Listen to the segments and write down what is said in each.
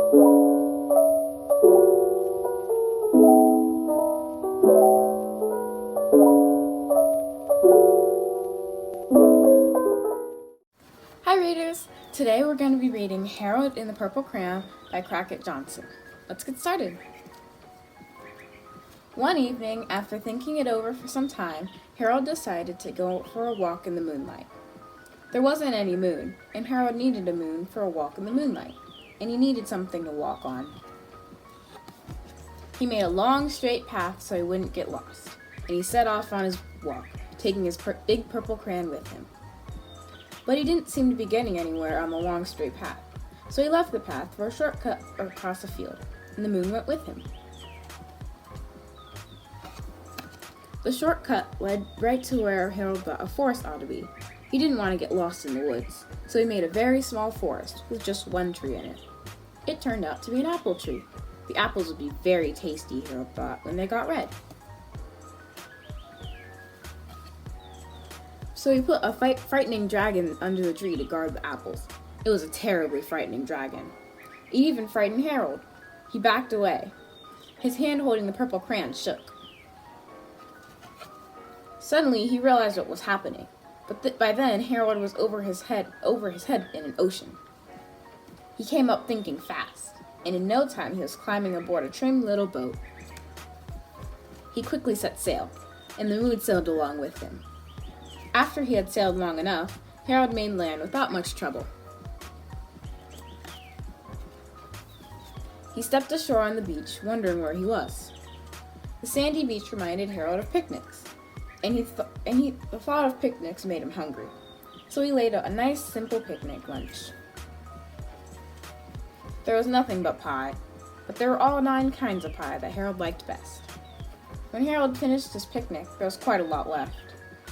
Hi readers! Today we're going to be reading Harold in the Purple Crayon by Crockett Johnson. Let's get started. One evening, after thinking it over for some time, Harold decided to go for a walk in the moonlight. There wasn't any moon, and Harold needed a moon for a walk in the moonlight, and he needed something to walk on. He made a long straight path so he wouldn't get lost, and he set off on his walk, taking his big purple crayon with him. But he didn't seem to be getting anywhere on the long straight path, so he left the path for a shortcut across a field, and the moon went with him. The shortcut led right to where Harold thought a forest ought to be. He didn't want to get lost in the woods, so he made a very small forest with just one tree in it. It turned out to be an apple tree. The apples would be very tasty, Harold thought, when they got red. So he put a frightening dragon under the tree to guard the apples. It was a terribly frightening dragon. It even frightened Harold. He backed away. His hand holding the purple crayon shook. Suddenly he realized what was happening, but by then Harold was over his head in an ocean. He came up thinking fast, and in no time he was climbing aboard a trim little boat. He quickly set sail, and the moon sailed along with him. After he had sailed long enough, Harold made land without much trouble. He stepped ashore on the beach, wondering where he was. The sandy beach reminded Harold of picnics, and the thought of picnics made him hungry. So he laid out a nice, simple picnic lunch. There was nothing but pie, but there were all 9 kinds of pie that Harold liked best. When Harold finished his picnic, there was quite a lot left.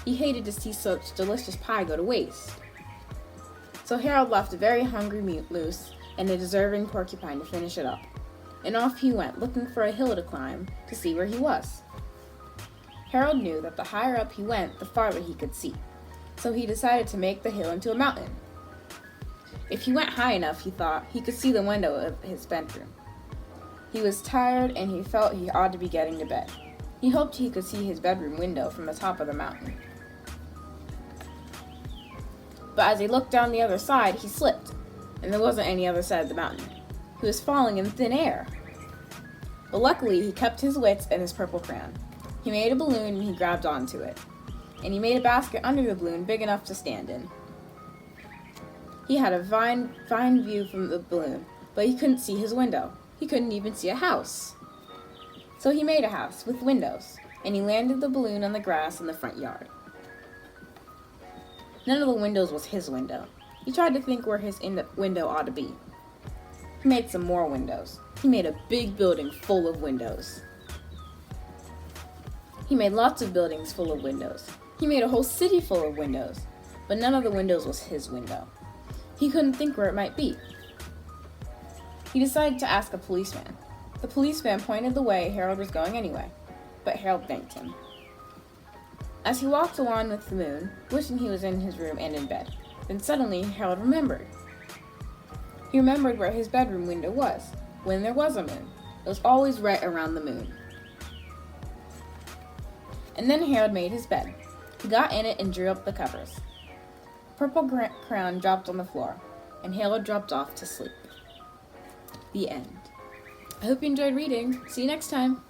He hated to see such delicious pie go to waste. So Harold left a very hungry moose and a deserving porcupine to finish it up. And off he went, looking for a hill to climb to see where he was. Harold knew that the higher up he went, the farther he could see. So he decided to make the hill into a mountain. If he went high enough, he thought, he could see the window of his bedroom. He was tired and he felt he ought to be getting to bed. He hoped he could see his bedroom window from the top of the mountain. But as he looked down the other side, he slipped, and there wasn't any other side of the mountain. He was falling in thin air. But luckily, he kept his wits and his purple crayon. He made a balloon and he grabbed onto it. And he made a basket under the balloon big enough to stand in. He had a fine view from the balloon, but he couldn't see his window. He couldn't even see a house. So he made a house with windows, and he landed the balloon on the grass in the front yard. None of the windows was his window. He tried to think where his window ought to be. He made some more windows. He made a big building full of windows. He made lots of buildings full of windows. He made a whole city full of windows, but none of the windows was his window. He couldn't think where it might be. He decided to ask a policeman. The policeman pointed the way Harold was going anyway, but Harold thanked him. As he walked along with the moon, wishing he was in his room and in bed, then suddenly Harold remembered. He remembered where his bedroom window was, when there was a moon. It was always right around the moon. And then Harold made his bed. He got in it and drew up the covers. Purple crayon dropped on the floor, and Harold dropped off to sleep. The end. I hope you enjoyed reading. See you next time.